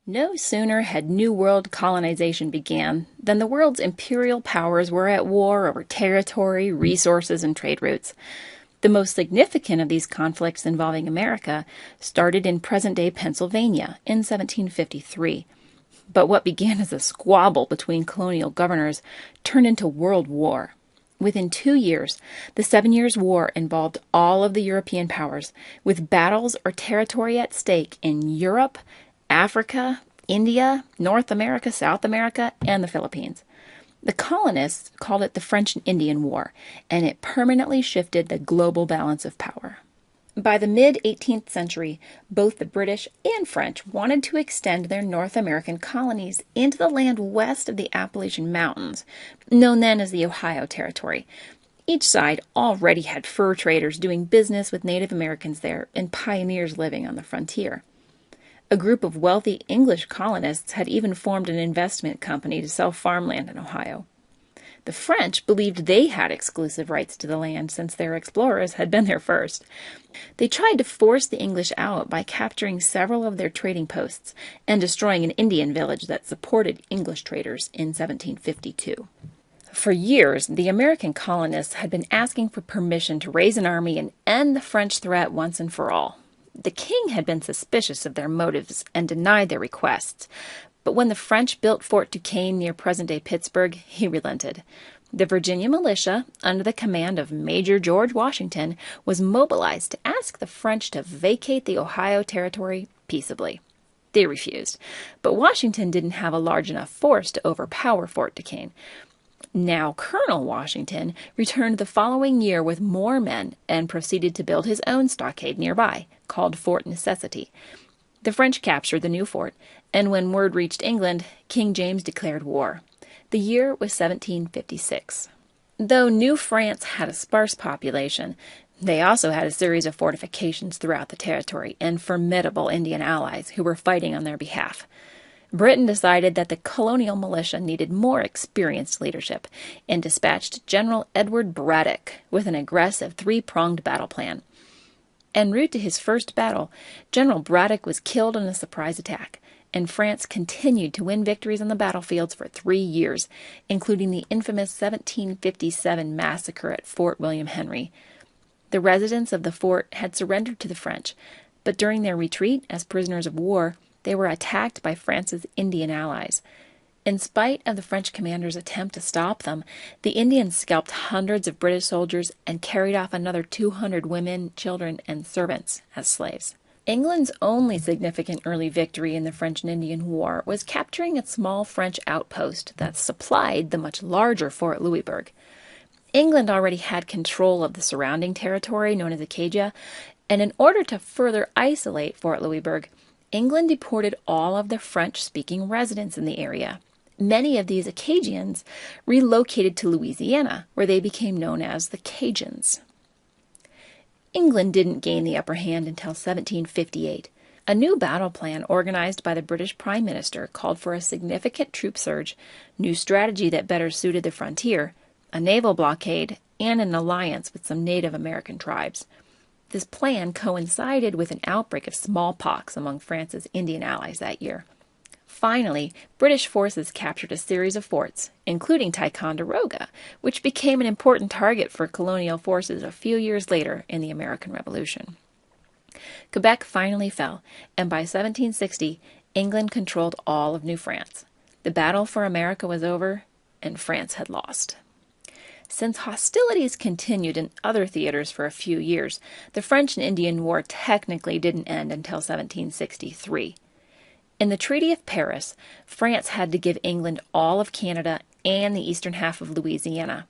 No sooner had New World colonization began than the world's imperial powers were at war over territory, resources, and trade routes. The most significant of these conflicts involving America started in present-day Pennsylvania in 1753. But what began as a squabble between colonial governors turned into World War. Within 2 years, the Seven Years' War involved all of the European powers, with battles or territory at stake in Europe, Africa, India, North America, South America, and the Philippines. The colonists called it the French and Indian War, and it permanently shifted the global balance of power. By the mid-18th century, both the British and French wanted to extend their North American colonies into the land west of the Appalachian Mountains, known then as the Ohio Territory. Each side already had fur traders doing business with Native Americans there and pioneers living on the frontier. A group of wealthy English colonists had even formed an investment company to sell farmland in Ohio. The French believed they had exclusive rights to the land since their explorers had been there first. They tried to force the English out by capturing several of their trading posts and destroying an Indian village that supported English traders in 1752. For years, the American colonists had been asking for permission to raise an army and end the French threat once and for all. The king had been suspicious of their motives and denied their requests, but when the French built Fort Duquesne near present-day Pittsburgh, he relented. The Virginia militia, under the command of Major George Washington, was mobilized to ask the French to vacate the Ohio Territory peaceably. They refused, but Washington didn't have a large enough force to overpower Fort Duquesne. Now Colonel Washington returned the following year with more men and proceeded to build his own stockade nearby, called Fort Necessity. The French captured the new fort, and when word reached England, King James declared war. The year was 1756. Though New France had a sparse population, they also had a series of fortifications throughout the territory and formidable Indian allies who were fighting on their behalf. Britain decided that the colonial militia needed more experienced leadership and dispatched General Edward Braddock with an aggressive three-pronged battle plan. En route to his first battle, General Braddock was killed in a surprise attack, and France continued to win victories on the battlefields for 3 years, including the infamous 1757 massacre at Fort William Henry. The residents of the fort had surrendered to the French, but during their retreat as prisoners of war, they were attacked by France's Indian allies. In spite of the French commander's attempt to stop them, the Indians scalped hundreds of British soldiers and carried off another 200 women, children, and servants as slaves. England's only significant early victory in the French and Indian War was capturing a small French outpost that supplied the much larger Fort Louisbourg. England already had control of the surrounding territory known as Acadia, and in order to further isolate Fort Louisbourg, England deported all of the French-speaking residents in the area. Many of these Acadians relocated to Louisiana, where they became known as the Cajuns. England didn't gain the upper hand until 1758. A new battle plan organized by the British Prime Minister called for a significant troop surge, new strategy that better suited the frontier, a naval blockade, and an alliance with some Native American tribes. This plan coincided with an outbreak of smallpox among France's Indian allies that year. Finally, British forces captured a series of forts, including Ticonderoga, which became an important target for colonial forces a few years later in the American Revolution. Quebec finally fell, and by 1760, England controlled all of New France. The battle for America was over, and France had lost. Since hostilities continued in other theaters for a few years, the French and Indian War technically didn't end until 1763. In the Treaty of Paris, France had to give England all of Canada and the eastern half of Louisiana.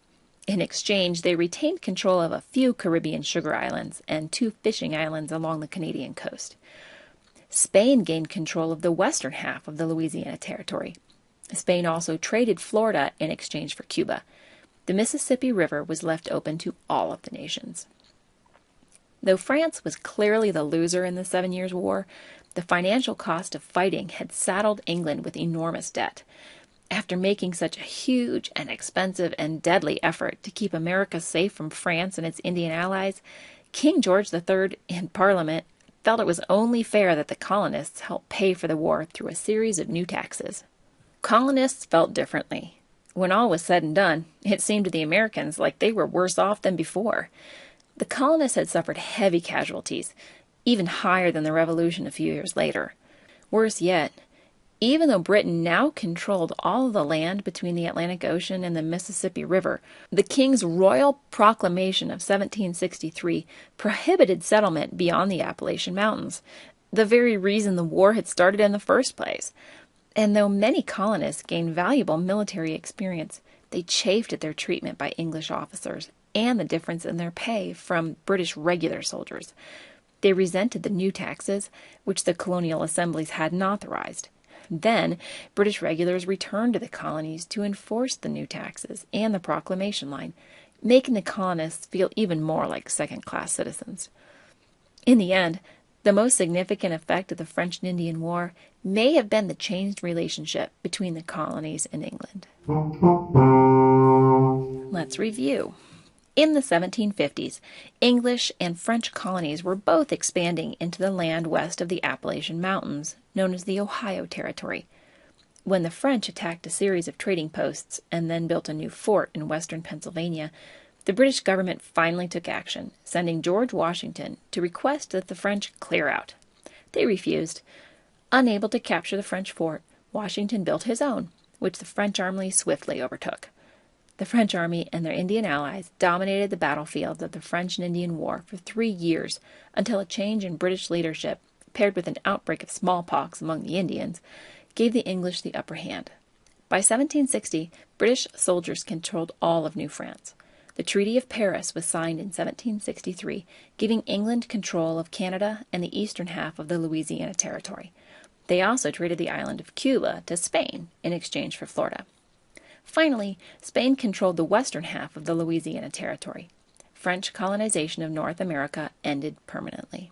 In exchange, they retained control of a few Caribbean sugar islands and 2 fishing islands along the Canadian coast. Spain gained control of the western half of the Louisiana Territory. Spain also traded Florida in exchange for Cuba. The Mississippi River was left open to all of the nations. Though France was clearly the loser in the 7 Years' War, the financial cost of fighting had saddled England with enormous debt. After making such a huge and expensive and deadly effort to keep America safe from France and its Indian allies, King George III in Parliament felt it was only fair that the colonists help pay for the war through a series of new taxes. Colonists felt differently. When all was said and done, it seemed to the Americans like they were worse off than before. The colonists had suffered heavy casualties, even higher than the Revolution a few years later. Worse yet, even though Britain now controlled all of the land between the Atlantic Ocean and the Mississippi River, the King's Royal Proclamation of 1763 prohibited settlement beyond the Appalachian Mountains, the very reason the war had started in the first place. And though many colonists gained valuable military experience, they chafed at their treatment by English officers and the difference in their pay from British regular soldiers. They resented the new taxes, which the colonial assemblies hadn't authorized. Then, British regulars returned to the colonies to enforce the new taxes and the proclamation line, making the colonists feel even more like second-class citizens. In the end, the most significant effect of the French and Indian War may have been the changed relationship between the colonies and England. Let's review. In the 1750s, English and French colonies were both expanding into the land west of the Appalachian Mountains, known as the Ohio Territory. When the French attacked a series of trading posts and then built a new fort in western Pennsylvania, the British government finally took action, sending George Washington to request that the French clear out. They refused. Unable to capture the French fort, Washington built his own, which the French army swiftly overtook. The French army and their Indian allies dominated the battlefields of the French and Indian War for 3 years until a change in British leadership, paired with an outbreak of smallpox among the Indians, gave the English the upper hand. By 1760, British soldiers controlled all of New France. The Treaty of Paris was signed in 1763, giving England control of Canada and the eastern half of the Louisiana Territory. They also traded the island of Cuba to Spain in exchange for Florida. Finally, Spain controlled the western half of the Louisiana Territory. French colonization of North America ended permanently.